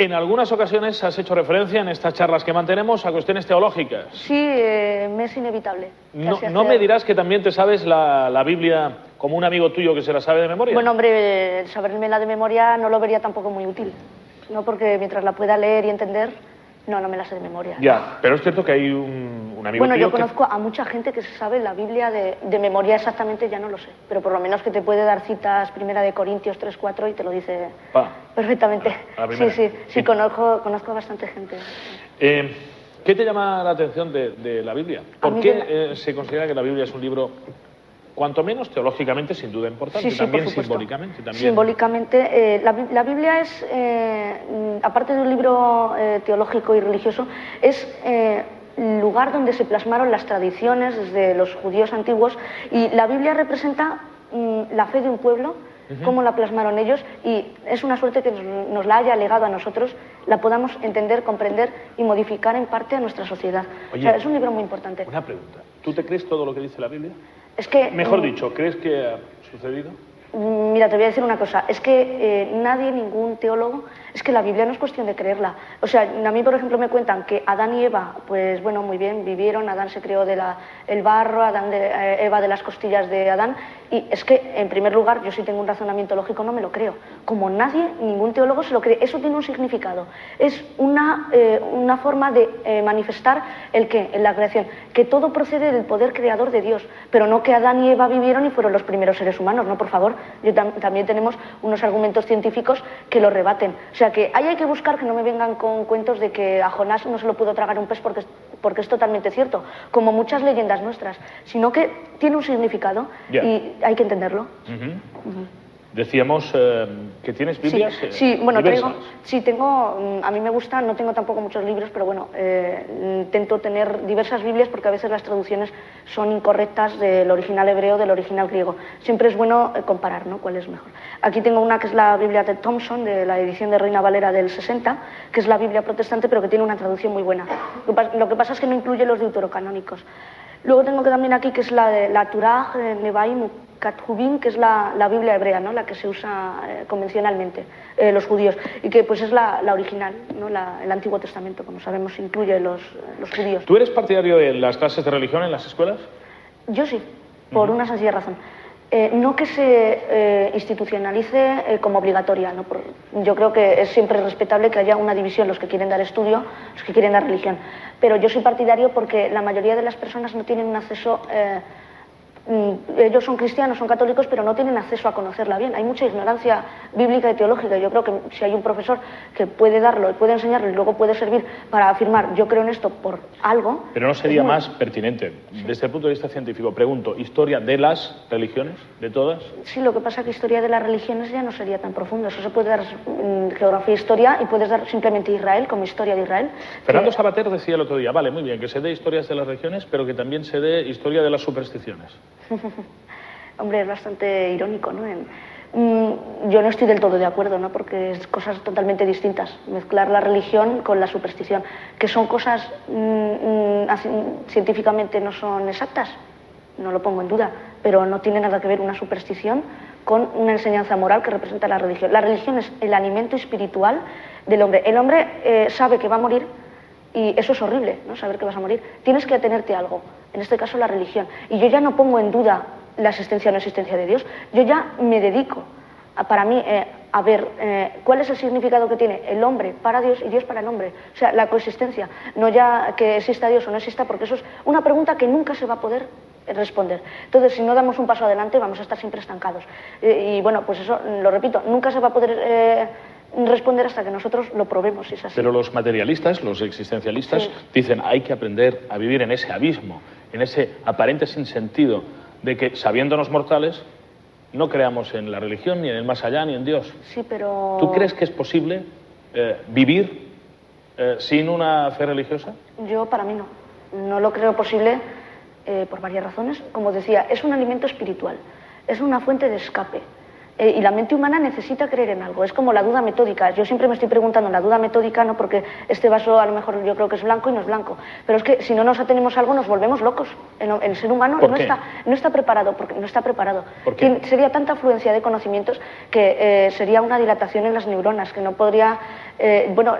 En algunas ocasiones has hecho referencia en estas charlas que mantenemos a cuestiones teológicas. Sí, me es inevitable. No me dirás que también te sabes la Biblia como un amigo tuyo que se la sabe de memoria. Bueno, hombre, saberme la de memoria no lo vería tampoco muy útil. No, porque mientras la pueda leer y entender, no me la sé de memoria. Ya, pero es cierto que hay un amigo tuyo yo que... conozco a mucha gente que se sabe la Biblia de memoria exactamente, ya no lo sé. Pero por lo menos que te puede dar citas, primera de Corintios 3, 4 y te lo dice perfectamente. Sí, conozco a bastante gente. ¿Qué te llama la atención de la Biblia? ¿Por qué se considera que la Biblia es un libro, cuanto menos teológicamente, sin duda importante, también simbólicamente? También... Simbólicamente, la Biblia es, aparte de un libro teológico y religioso, es el lugar donde se plasmaron las tradiciones desde los judíos antiguos, y la Biblia representa la fe de un pueblo, cómo la plasmaron ellos, y es una suerte que nos la haya legado a nosotros, la podamos entender, comprender y modificar en parte a nuestra sociedad. Oye, o sea, es un libro muy importante. Una pregunta, ¿tú te crees todo lo que dice la Biblia? Es que... Mejor dicho, ¿crees que ha sucedido? Mira, te voy a decir una cosa, es que nadie, ningún teólogo, es que la Biblia no es cuestión de creerla. O sea, a mí, por ejemplo, me cuentan que Adán y Eva, pues bueno, muy bien, vivieron, Adán se creó del barro, Eva de las costillas de Adán, y es que, en primer lugar, yo sí tengo un razonamiento lógico, no me lo creo. Como nadie, ningún teólogo se lo cree. Eso tiene un significado. Es una forma de manifestar el qué, en la creación, que todo procede del poder creador de Dios, pero no que Adán y Eva vivieron y fueron los primeros seres humanos, no, por favor. También tenemos unos argumentos científicos que lo rebaten. O sea que ahí hay que buscar, que no me vengan con cuentos de que a Jonás no se lo pudo tragar un pez porque es totalmente cierto, como muchas leyendas nuestras, sino que tiene un significado y hay que entenderlo. Decíamos que tienes Biblias bueno, diversas. tengo, a mí me gusta, no tengo tampoco muchos libros, pero bueno, intento tener diversas Biblias porque a veces las traducciones son incorrectas del original hebreo, del original griego. Siempre es bueno comparar, ¿no?, cuál es mejor. Aquí tengo una que es la Biblia de Thompson, de la edición de Reina Valera del 60, que es la Biblia protestante, pero que tiene una traducción muy buena. Lo que pasa es que no incluye los deuterocanónicos. Luego tengo que también aquí, que es la de la Turaj, Nevaim, Ketuvim, que es la Biblia hebrea, ¿no?, la que se usa convencionalmente, los judíos, y que pues es la original, ¿no?, el Antiguo Testamento, como sabemos, incluye los judíos. ¿Tú eres partidario de las clases de religión en las escuelas? Yo sí, por una sencilla razón. No que se institucionalice como obligatoria, ¿no? Yo creo que es siempre respetable que haya una división, los que quieren dar estudio, los que quieren dar religión, pero yo soy partidario porque la mayoría de las personas no tienen un acceso... ellos son cristianos, son católicos, pero no tienen acceso a conocerla bien. Hay mucha ignorancia bíblica y teológica. Yo creo que si hay un profesor que puede darlo y puede enseñarlo y luego puede servir para afirmar yo creo en esto por algo... Pero ¿no sería más pertinente, desde el punto de vista científico, pregunto, historia de las religiones, de todas? Sí, lo que pasa es que historia de las religiones ya no sería tan profundo. Eso se puede dar geografía e historia y puedes dar simplemente Israel como historia de Israel. Fernando Savater decía el otro día, vale, muy bien, que se dé historias de las religiones, pero que también se dé historia de las supersticiones. Hombre, es bastante irónico, ¿no? Yo no estoy del todo de acuerdo, ¿no?, porque es cosas totalmente distintas. Mezclar la religión con la superstición, que son cosas científicamente no son exactas, no lo pongo en duda, pero no tiene nada que ver una superstición con una enseñanza moral que representa la religión. La religión es el alimento espiritual del hombre. El hombre sabe que va a morir, y eso es horrible, ¿no?, saber que vas a morir. Tienes que atenerte a algo, en este caso la religión. Y yo ya no pongo en duda la existencia o no existencia de Dios. Yo ya me dedico, para mí, a ver cuál es el significado que tiene el hombre para Dios y Dios para el hombre. O sea, la coexistencia. No ya que exista Dios o no exista, porque eso es una pregunta que nunca se va a poder responder. Entonces, si no damos un paso adelante, vamos a estar siempre estancados. Y bueno, pues eso, lo repito, nunca se va a poder... responder hasta que nosotros lo probemos, si es así. Pero los materialistas, los existencialistas, dicen hay que aprender a vivir en ese abismo, en ese aparente sinsentido de que, sabiéndonos mortales, no creamos en la religión, ni en el más allá, ni en Dios. Sí, pero... ¿Tú crees que es posible vivir sin una fe religiosa? Yo, para mí, no. No lo creo posible por varias razones. Como decía, es un alimento espiritual, es una fuente de escape. Y la mente humana necesita creer en algo. Es como la duda metódica. Yo siempre me estoy preguntando en la duda metódica, no porque este vaso a lo mejor yo creo que es blanco y no es blanco. Pero es que si no nos atenemos a algo nos volvemos locos. El ser humano no está preparado. Porque no está preparado. Sería tanta afluencia de conocimientos que sería una dilatación en las neuronas, que no podría... bueno,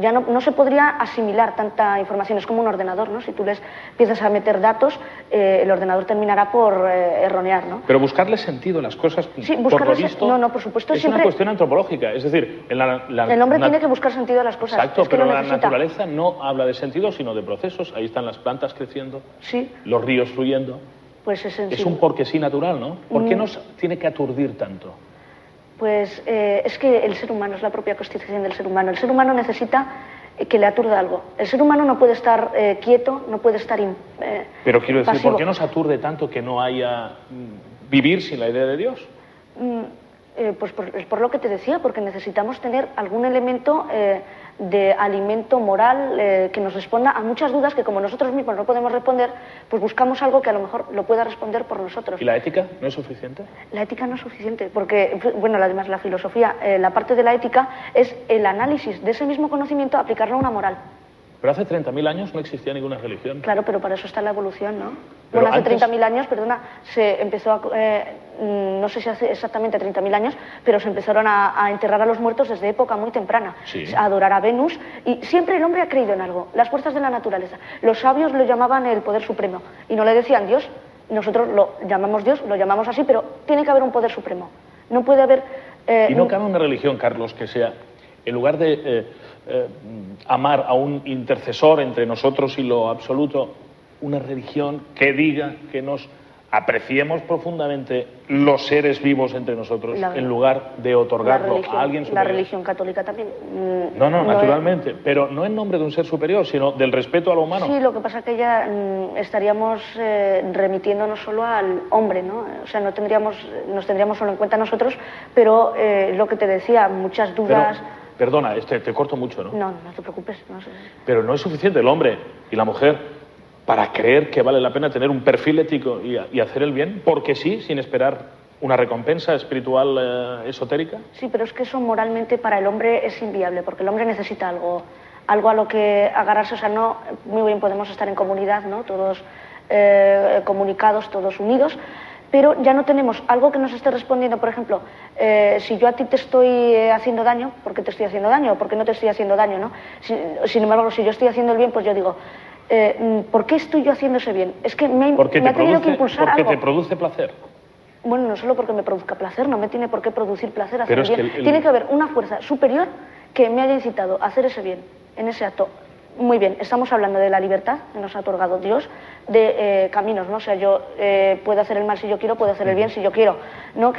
ya no se podría asimilar tanta información. Es como un ordenador, ¿no? Si tú les empiezas a meter datos, el ordenador terminará por erronear, ¿no? Pero buscarle sentido a las cosas, sí, por lo visto, no, por supuesto, es siempre... una cuestión antropológica. Es decir, el hombre tiene que buscar sentido a las cosas. Exacto, es que pero lo la necesita. naturaleza no habla de sentido, sino de procesos. Ahí están las plantas creciendo, sí, los ríos fluyendo. Pues es un porque sí natural, ¿no? ¿Por qué nos tiene que aturdir tanto? Pues es que el ser humano, es la propia constitución del ser humano. El ser humano necesita que le aturda algo. El ser humano no puede estar quieto, no puede estar Pero quiero decir, pasivo. ¿por qué nos aturde tanto que no haya vivir sin la idea de Dios? Pues por lo que te decía, porque necesitamos tener algún elemento de alimento moral que nos responda a muchas dudas que como nosotros mismos no podemos responder, pues buscamos algo que a lo mejor lo pueda responder por nosotros. ¿Y la ética no es suficiente? La ética no es suficiente, porque, bueno, además la filosofía, la parte de la ética es el análisis de ese mismo conocimiento, aplicarlo a una moral. Pero hace 30.000 años no existía ninguna religión. Claro, pero para eso está la evolución, ¿no? Pero bueno, hace antes... 30.000 años, perdona, se empezó a... no sé si hace exactamente 30.000 años, pero se empezaron a enterrar a los muertos desde época muy temprana, sí, a adorar a Venus, y siempre el hombre ha creído en algo, las fuerzas de la naturaleza. Los sabios lo llamaban el poder supremo, y no le decían Dios, nosotros lo llamamos Dios, lo llamamos así, pero tiene que haber un poder supremo. No puede haber... ¿Y no cabe una religión, Carlos, que sea, en lugar de amar a un intercesor entre nosotros y lo absoluto, una religión que diga que nos apreciemos profundamente los seres vivos entre nosotros, en lugar de otorgarlo a alguien superior? La religión católica también. No, naturalmente, pero no en nombre de un ser superior, sino del respeto a lo humano. Sí, lo que pasa es que ya estaríamos remitiéndonos solo al hombre, ¿no? O sea, nos tendríamos solo en cuenta nosotros, pero lo que te decía, muchas dudas... Perdona, te corto mucho, ¿no? No te preocupes. No sé. Pero no es suficiente el hombre y la mujer para creer que vale la pena tener un perfil ético y hacer el bien, porque sí, sin esperar una recompensa espiritual esotérica. Sí, pero es que eso moralmente para el hombre es inviable, porque el hombre necesita algo a lo que agarrarse. O sea, no, muy bien podemos estar en comunidad, ¿no? Todos comunicados, todos unidos, pero ya no tenemos algo que nos esté respondiendo. Por ejemplo, si yo a ti te estoy haciendo daño, ¿por qué te estoy haciendo daño? ¿O por qué no te estoy haciendo daño, no? Sin embargo, si yo estoy haciendo el bien, pues yo digo, ¿por qué estoy yo haciendo ese bien? Es que me ha tenido que impulsar algo. Porque te produce placer. Bueno, no solo porque me produzca placer, no me tiene por qué producir placer hacer el bien. Es que Tiene que haber una fuerza superior que me haya incitado a hacer ese bien, en ese acto. Muy bien, estamos hablando de la libertad que nos ha otorgado Dios, de caminos, ¿no? O sea, yo puedo hacer el mal si yo quiero, puedo hacer el bien si yo quiero, ¿no?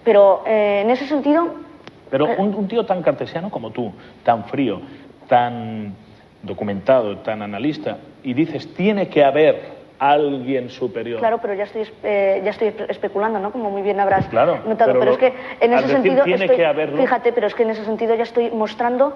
Pero en ese sentido... Pero un tío tan cartesiano como tú, tan frío, tan documentado, tan analista, y dices, tiene que haber alguien superior. Claro, pero ya estoy especulando, ¿no? Como muy bien habrás notado. Pero es que en ese sentido tiene que haberlo. Fíjate, pero es que en ese sentido ya estoy mostrando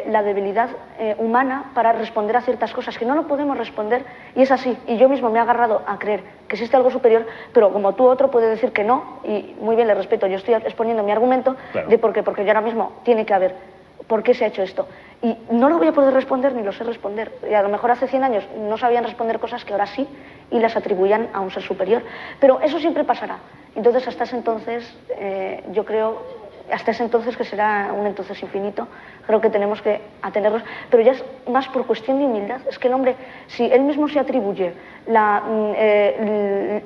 la debilidad humana para responder a ciertas cosas que no lo podemos responder, y es así. Y yo mismo me he agarrado a creer que existe algo superior, pero como tú otro puede decir que no, y muy bien, le respeto. Yo estoy exponiendo mi argumento de por qué, porque yo ahora mismo tiene que haber. ¿Por qué se ha hecho esto? Y no lo voy a poder responder ni lo sé responder. Y a lo mejor hace 100 años no sabían responder cosas que ahora sí y las atribuían a un ser superior. Pero eso siempre pasará. Entonces, hasta ese entonces, yo creo, hasta ese entonces, que será un entonces infinito, creo que tenemos que atenernos. Pero ya es más por cuestión de humildad. Es que el hombre, si él mismo se atribuye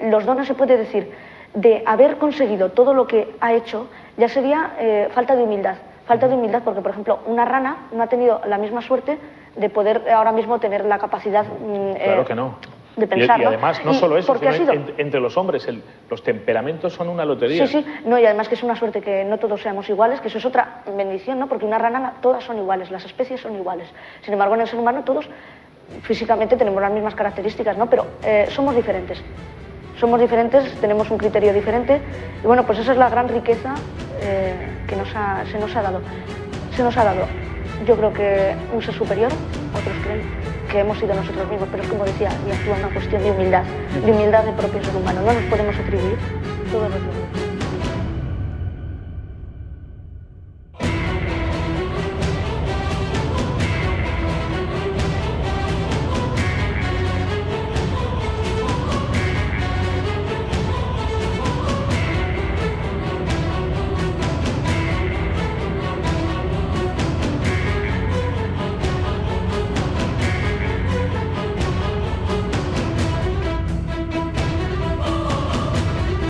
los dones, se puede decir, de haber conseguido todo lo que ha hecho, ya sería falta de humildad. Falta de humildad porque, por ejemplo, una rana no ha tenido la misma suerte de poder ahora mismo tener la capacidad claro que no. de pensar. Y además, no solo eso, sino entre los hombres, los temperamentos son una lotería. Sí, no, y además que es una suerte que no todos seamos iguales, que eso es otra bendición, ¿no? Porque una rana, todas son iguales, las especies son iguales. Sin embargo, en el ser humano todos físicamente tenemos las mismas características, ¿no? Pero somos diferentes. Somos diferentes, tenemos un criterio diferente, y bueno, pues esa es la gran riqueza que se nos ha dado. Se nos ha dado, yo creo que un ser superior, otros creen que hemos sido nosotros mismos, pero es como decía, y actúa una cuestión de humildad del propio ser humano. No nos podemos atribuir todos los